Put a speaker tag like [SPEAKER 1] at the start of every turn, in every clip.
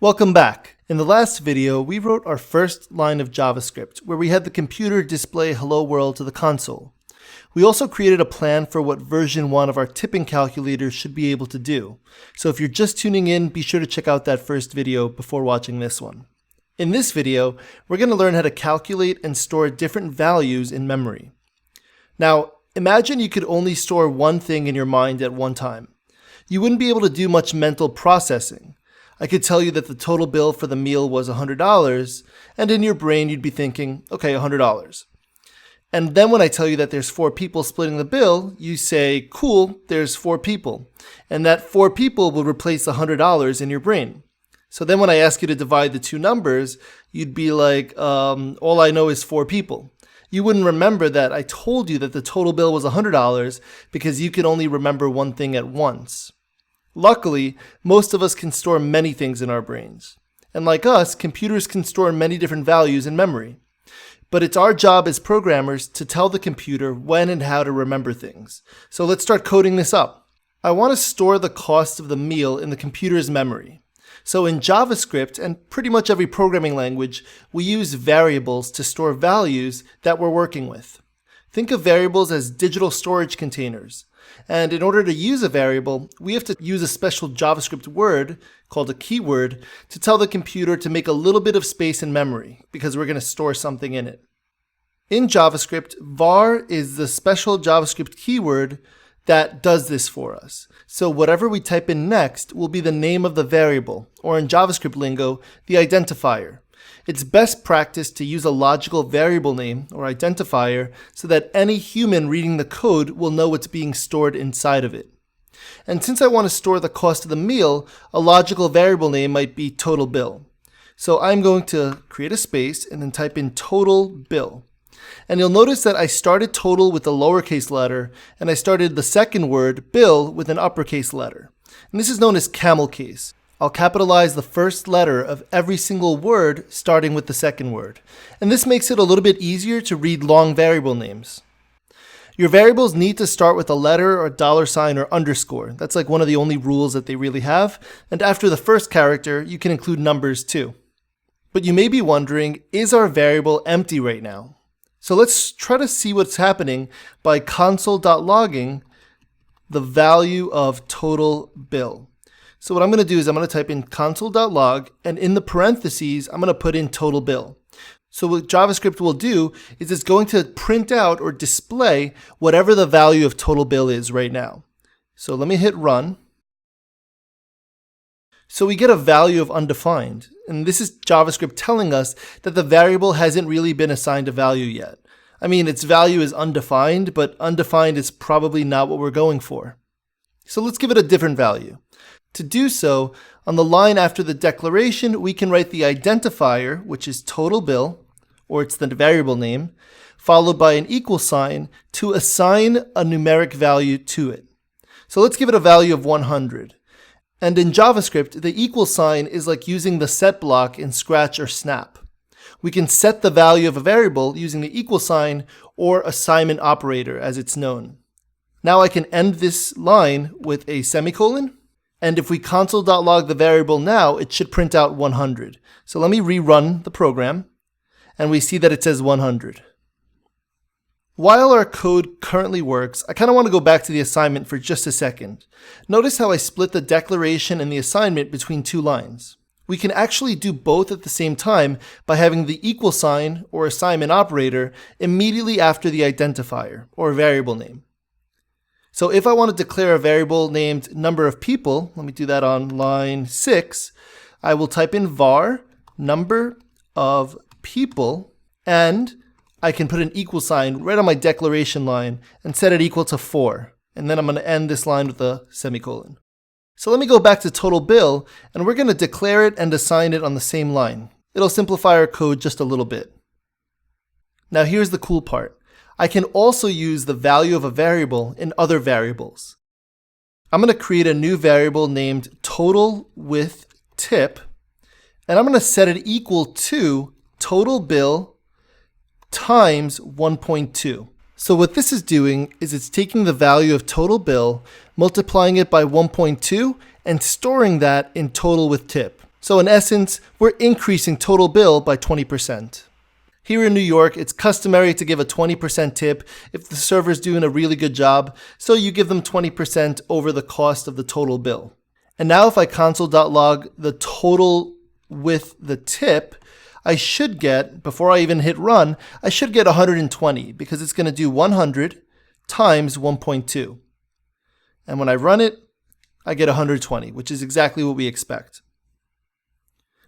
[SPEAKER 1] Welcome back. In the last video, we wrote our first line of JavaScript where we had the computer display hello world to the console. We also created a plan for what version 1 of our tipping calculator should be able to do. So if you're just tuning in, be sure to check out that first video before watching this one. In this video, we're going to learn how to calculate and store different values in memory. Now, imagine you could only store one thing in your mind at one time. You wouldn't be able to do much mental processing. I could tell you that the total bill for the meal was $100, and in your brain you'd be thinking, okay, $100. And then when I tell you that there's 4 people splitting the bill, you say, cool, there's 4 people. And that 4 people will replace the $100 in your brain. So then when I ask you to divide the two numbers, you'd be like, all I know is 4 people. You wouldn't remember that I told you that the total bill was $100 because you could only remember one thing at once. Luckily, most of us can store many things in our brains. And like us, computers can store many different values in memory. But it's our job as programmers to tell the computer when and how to remember things. So let's start coding this up. I want to store the cost of the meal in the computer's memory. So in JavaScript and pretty much every programming language, we use variables to store values that we're working with. Think of variables as digital storage containers. And in order to use a variable, we have to use a special JavaScript word called a keyword to tell the computer to make a little bit of space in memory because we're going to store something in it. In JavaScript, var is the special JavaScript keyword that does this for us. So whatever we type in next will be the name of the variable, or in JavaScript lingo, the identifier. It's best practice to use a logical variable name, or identifier, so that any human reading the code will know what's being stored inside of it. And since I want to store the cost of the meal, a logical variable name might be total bill. So I'm going to create a space and then type in total bill. And you'll notice that I started total with a lowercase letter, and I started the second word, bill, with an uppercase letter. And this is known as camelCase. I'll capitalize the first letter of every single word starting with the second word. And this makes it a little bit easier to read long variable names. Your variables need to start with a letter or $sign or underscore. That's like one of the only rules that they really have. And after the first character, you can include numbers too. But you may be wondering, is our variable empty right now? So let's try to see what's happening by console.logging the value of total bill. So what I'm going to do is I'm going to type in console.log, and in the parentheses, I'm going to put in total bill. So what JavaScript will do is it's going to print out or display whatever the value of total bill is right now. So let me hit run. So we get a value of undefined, and this is JavaScript telling us that the variable hasn't really been assigned a value yet. I mean, its value is undefined, but undefined is probably not what we're going for. So let's give it a different value. To do so, on the line after the declaration, we can write the identifier, which is total bill, or it's the variable name, followed by an equal sign to assign a numeric value to it. So let's give it a value of 100. And in JavaScript, the equal sign is like using the set block in Scratch or Snap. We can set the value of a variable using the equal sign or assignment operator as it's known. Now I can end this line with a semicolon. And if we console.log the variable now, it should print out 100. So let me rerun the program, and we see that it says 100. While our code currently works, I kind of want to go back to the assignment for just a second. Notice how I split the declaration and the assignment between 2 lines. We can actually do both at the same time by having the equal sign or assignment operator immediately after the identifier or variable name. So if I want to declare a variable named number of people, let me do that on line 6, I will type in var number of people, and I can put an equal sign right on my declaration line and set it equal to 4. And then I'm going to end this line with a semicolon. So let me go back to total bill, and we're going to declare it and assign it on the same line. It'll simplify our code just a little bit. Now here's the cool part. I can also use the value of a variable in other variables. I'm going to create a new variable named total with tip, and I'm going to set it equal to total bill times 1.2. So what this is doing is it's taking the value of total bill, multiplying it by 1.2, and storing that in total with tip. So in essence, we're increasing total bill by 20%. Here in New York, it's customary to give a 20% tip if the server's doing a really good job, so you give them 20% over the cost of the total bill. And now if I console.log the total with the tip, I should get, before I even hit run, I should get 120 because it's going to do 100 times 1.2. And when I run it, I get 120, which is exactly what we expect.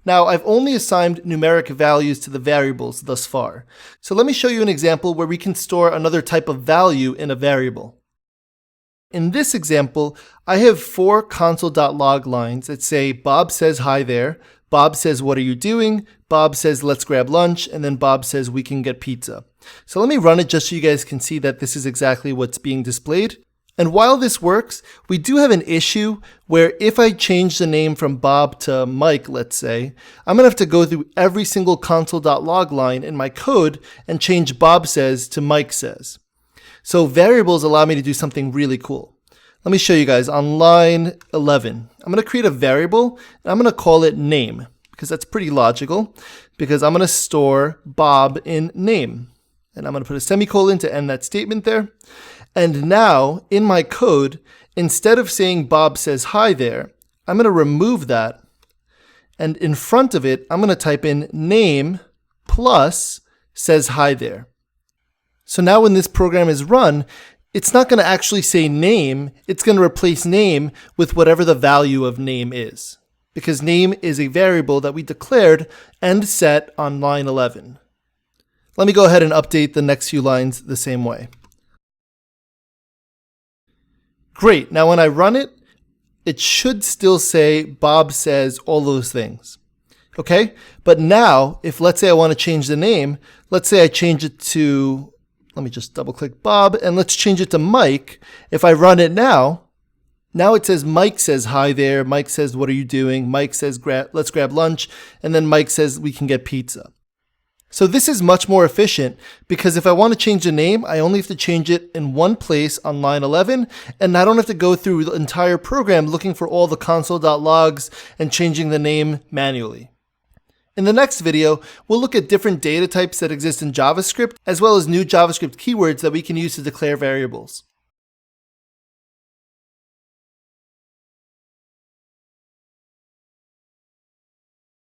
[SPEAKER 1] Now, I've only assigned numeric values to the variables thus far. So let me show you an example where we can store another type of value in a variable. In this example, I have 4 console.log lines that say Bob says hi there, Bob says what are you doing, Bob says let's grab lunch, and then Bob says we can get pizza. So let me run it just so you guys can see that this is exactly what's being displayed. And while this works, we do have an issue where if I change the name from Bob to Mike, let's say, I'm going to have to go through every single console.log line in my code and change Bob says to Mike says. So variables allow me to do something really cool. Let me show you guys on line 11. I'm going to create a variable and I'm going to call it name because that's pretty logical because I'm going to store Bob in name. And I'm going to put a semicolon to end that statement there. And now, in my code, instead of saying Bob says hi there, I'm going to remove that. And in front of it, I'm going to type in name plus says hi there. So now when this program is run, it's not going to actually say name. It's going to replace name with whatever the value of name is. Because name is a variable that we declared and set on line 11. Let me go ahead and update the next few lines the same way. Great, now when I run it, it should still say Bob says all those things. Okay, but now if let's say I want to change the name, let's say I change it to, let me just double click Bob and let's change it to Mike. If I run it now it says Mike says hi there, Mike says what are you doing, Mike says let's grab lunch, and then Mike says we can get pizza. So this is much more efficient because if I want to change the name, I only have to change it in one place on line 11, and I don't have to go through the entire program looking for all the console.logs and changing the name manually. In the next video, we'll look at different data types that exist in JavaScript, as well as new JavaScript keywords that we can use to declare variables.